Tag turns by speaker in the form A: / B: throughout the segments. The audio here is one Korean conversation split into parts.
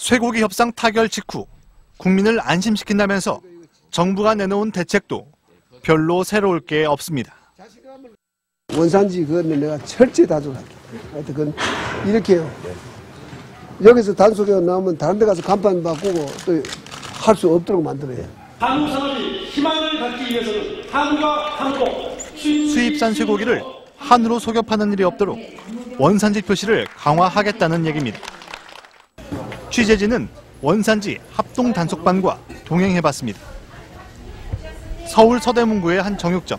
A: 쇠고기 협상 타결 직후 국민을 안심시킨다면서 정부가 내놓은 대책도 별로 새로울 게 없습니다.
B: 원산지 그거는 내가 철저히 단속할게. 하여튼 그건 이렇게 해요. 여기서 단속해 나오면 다른 데 가서 간판 바꾸고 또 할 수 없도록 만들어야.
C: 한우 산업이 희망을 갖기 위해서는 한우가 한국
A: 수입산 쇠고기를 한우로 속여 파는 일이 없도록 원산지 표시를 강화하겠다는 얘기입니다. 취재진은 원산지 합동 단속반과 동행해봤습니다. 서울 서대문구의 한 정육점.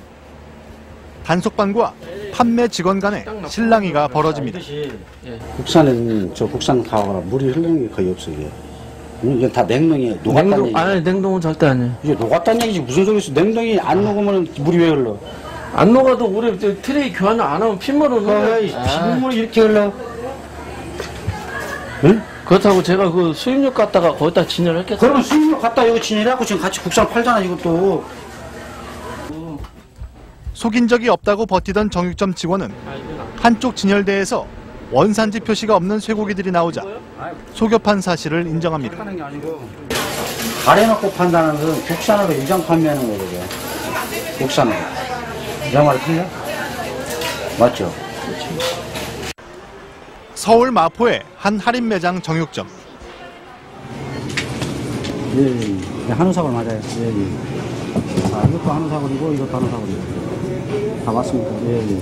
A: 단속반과 판매 직원 간의 실랑이가 벌어집니다.
D: 국산은 국산 사과가 물이 흐르는 게 거의 없어요. 이게 다 냉동이 녹았다는 얘기.
E: 아니 냉동은 절대 아니에요.
D: 이게 녹았다는 얘기지 무슨 소리 있어? 냉동이 안 녹으면 물이 왜 흘러?
E: 안 녹아도 우리 트레이 교환을 안 하면 핏물은 흘러.
D: 핏물이 이렇게 흘러? 응?
E: 그렇다고 제가 그 수입육 갖다가 거기다 진열했겠어요.
D: 그러면 수입육 갖다 여기 진열해갖고 지금 같이 국산 팔잖아 이것도.
A: 속인 적이 없다고 버티던 정육점 직원은 한쪽 진열대에서 원산지 표시가 없는 쇠고기들이 나오자 속여판 사실을 인정합니다.
D: 하는 게 아니고 가려놓고 판다는 것은 국산으로 인정 판매하는 거거든요. 국산으로. 내 말이 틀려? 맞죠?
A: 서울 마포의 한 할인 매장 정육점.
D: 예. 한우 사골 맞아요. 예. 아, 이것도 한우 사골이고 이것도 한우 사골이고. 다 맞습니다. 예.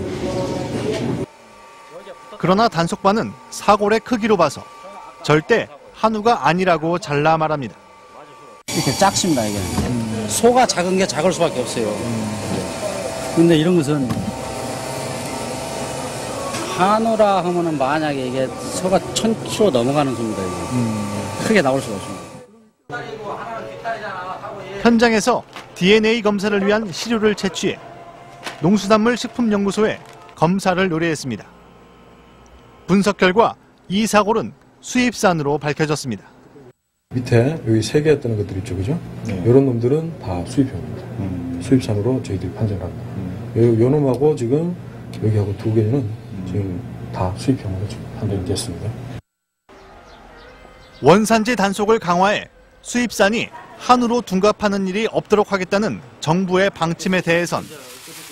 A: 그러나 단속반은 사골의 크기로 봐서 절대 한우가 아니라고 잘라 말합니다.
D: 이렇게 작습니다, 이게. 소가 작은 게 작을 수밖에 없어요. 근데 이런 것은 한우라 하면은 만약에 이게 소가 1000kg 넘어가는 소입니다, 이게. 크게 나올 수가 없습니다.
A: 현장에서 DNA 검사를 위한 시료를 채취해 농수산물 식품연구소에 검사를 의뢰했습니다. 분석 결과 이 사골은 수입산으로 밝혀졌습니다.
F: 밑에 여기 3개 뜨는 것들 있죠, 그죠? 네. 이런 놈들은 다 수입형입니다. 수입산으로 저희들이 판정을 합니다. 요 놈하고 지금 여기하고 2개는 지금 다 수입형으로 판정이 됐습니다.
A: 원산지 단속을 강화해 수입산이 한우로 둔갑하는 일이 없도록 하겠다는 정부의 방침에 대해선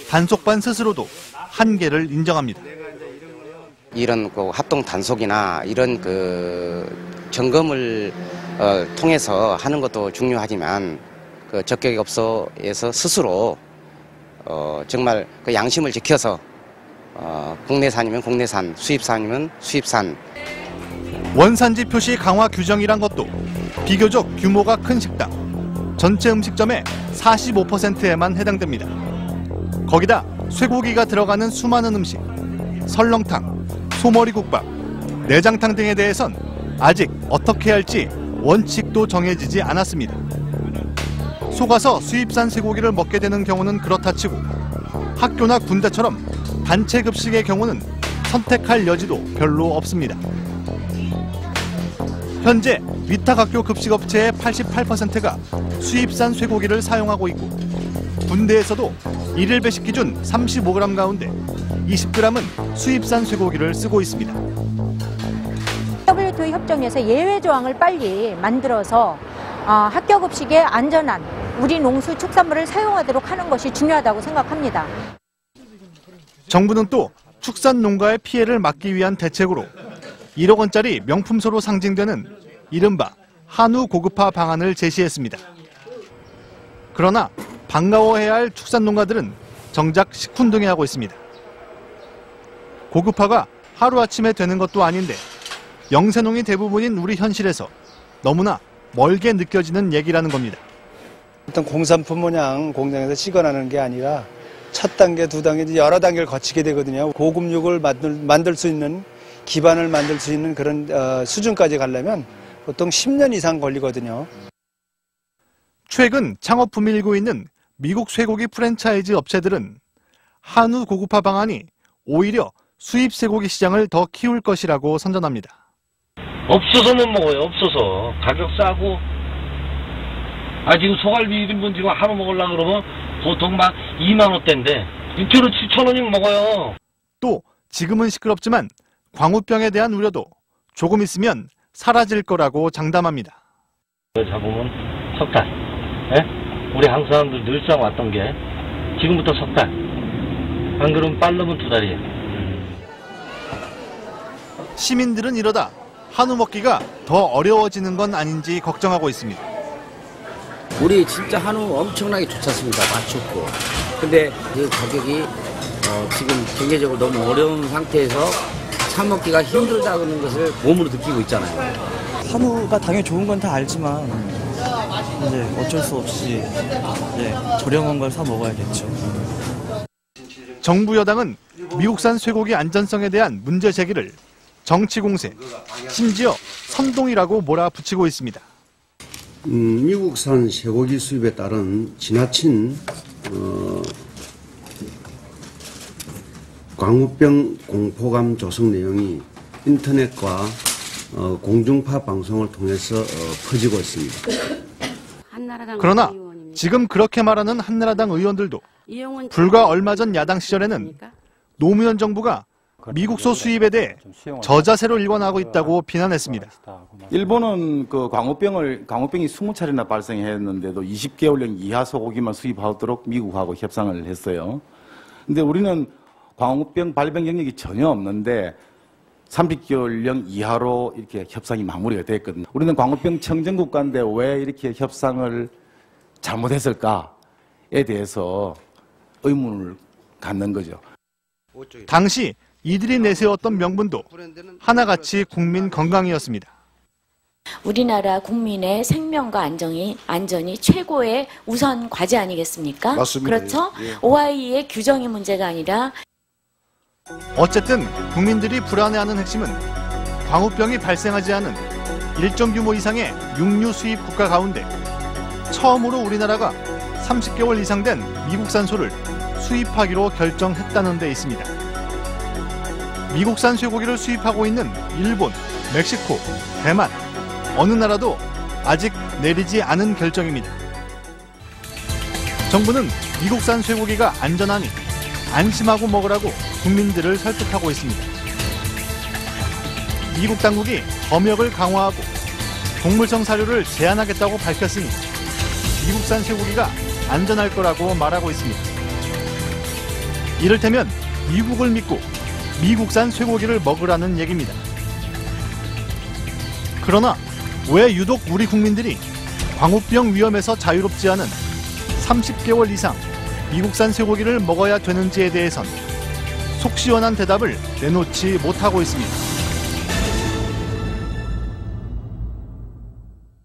A: 단속반 스스로도 한계를 인정합니다.
G: 이런 그 합동 단속이나 이런 그 점검을 통해서 하는 것도 중요하지만 그 적격업소에서 스스로 정말 그 양심을 지켜서 국내산이면 국내산, 수입산이면 수입산.
A: 원산지 표시 강화 규정이란 것도 비교적 규모가 큰 식당, 전체 음식점의 45%에만 해당됩니다. 거기다 쇠고기가 들어가는 수많은 음식, 설렁탕, 소머리국밥, 내장탕 등에 대해선 아직 어떻게 할지 원칙도 정해지지 않았습니다. 속아서 수입산 쇠고기를 먹게 되는 경우는 그렇다 치고 학교나 군대처럼 단체 급식의 경우는 선택할 여지도 별로 없습니다. 현재 위탁학교 급식업체의 88%가 수입산 쇠고기를 사용하고 있고 군대에서도 일일 배식 기준 35g 가운데 20g은 수입산 쇠고기를 쓰고 있습니다.
H: WTO 협정에서 예외 조항을 빨리 만들어서 학교 급식에 안전한 우리 농수축산물을 사용하도록 하는 것이 중요하다고 생각합니다.
A: 정부는 또 축산 농가의 피해를 막기 위한 대책으로 1억 원짜리 명품소로 상징되는 이른바 한우 고급화 방안을 제시했습니다. 그러나 반가워해야 할 축산 농가들은 정작 시큰둥해하고 있습니다. 고급화가 하루아침에 되는 것도 아닌데 영세농이 대부분인 우리 현실에서 너무나 멀게 느껴지는 얘기라는 겁니다.
I: 어떤 공산품 모양 공장에서 시건하는 게 아니라 첫 단계, 두 단계, 여러 단계를 거치게 되거든요. 고급육을 만들 수 있는 기반을 만들 수 있는 그런 수준까지 가려면 보통 10년 이상 걸리거든요.
A: 최근 창업 붐을 일고 있는 미국 쇠고기 프랜차이즈 업체들은 한우 고급화 방안이 오히려 수입 쇠고기 시장을 더 키울 것이라고 선전합니다.
J: 없어서 못 먹어요. 없어서. 가격 싸고. 지금 소갈비 1인분 지금 하루 먹으려고 그러면 보통 막 2만 원대인데 6,000원이면 먹어요.
A: 또 지금은 시끄럽지만 광우병에 대한 우려도 조금 있으면 사라질 거라고 장담합니다.
J: 잡으면 석 달. 예? 우리 한국 사람들 늘상 왔던 게 지금부터 석 달. 안 그러면 빠르면 2달이에요.
A: 시민들은 이러다 한우 먹기가 더 어려워지는 건 아닌지 걱정하고 있습니다.
K: 우리 진짜 한우 엄청나게 좋지 않습니까? 맛 좋고. 근데 그 가격이 지금 경제적으로 너무 어려운 상태에서 사 먹기가 힘들다는 것을 몸으로 느끼고 있잖아요.
L: 한우가 당연히 좋은 건 다 알지만 이제 어쩔 수 없이 저렴한 걸 사 먹어야겠죠.
A: 정부 여당은 미국산 쇠고기 안전성에 대한 문제 제기를 정치 공세, 심지어 선동이라고 몰아붙이고 있습니다.
M: 미국산 쇠고기 수입에 따른 지나친 광우병 공포감 조성 내용이 인터넷과 공중파 방송을 통해서 퍼지고 있습니다.
A: 그러나 지금 그렇게 말하는 한나라당 의원들도 불과 얼마 전 야당 시절에는 노무현 정부가 미국소 수입에 대해 저자세로 일관하고 있다고 비난했습니다.
N: 일본은 그 광우병이 20차례나 발생했는데도 20개월령 이하 소고기만 수입하도록 미국하고 협상을 했어요. 근데 우리는 광우병 발병 경력이 전혀 없는데 30개월령 이하로 이렇게 협상이 마무리가 됐거든요. 우리는 광우병 청정국가인데 왜 이렇게 협상을 잘못했을까에 대해서 의문을 갖는 거죠.
A: 당시 이들이 내세웠던 명분도 하나같이 국민 건강이었습니다.
O: 우리나라 국민의 생명과 안전이 최고의 우선 과제 아니겠습니까?
M: 맞습니다.
O: 그렇죠? OIE의 규정의 문제가 아니라
A: 어쨌든 국민들이 불안해하는 핵심은 광우병이 발생하지 않은 일정 규모 이상의 육류 수입 국가 가운데 처음으로 우리나라가 30개월 이상 된 미국산 소를 수입하기로 결정했다는 데 있습니다. 미국산 쇠고기를 수입하고 있는 일본, 멕시코, 대만, 어느 나라도 아직 내리지 않은 결정입니다. 정부는 미국산 쇠고기가 안전하니 안심하고 먹으라고 국민들을 설득하고 있습니다. 미국 당국이 검역을 강화하고 동물성 사료를 제한하겠다고 밝혔으니 미국산 쇠고기가 안전할 거라고 말하고 있습니다. 이를테면 미국을 믿고 미국산 쇠고기를 먹으라는 얘기입니다. 그러나 왜 유독 우리 국민들이 광우병 위험에서 자유롭지 않은 30개월 이상 미국산 쇠고기를 먹어야 되는지에 대해선 속 시원한 대답을 내놓지 못하고 있습니다.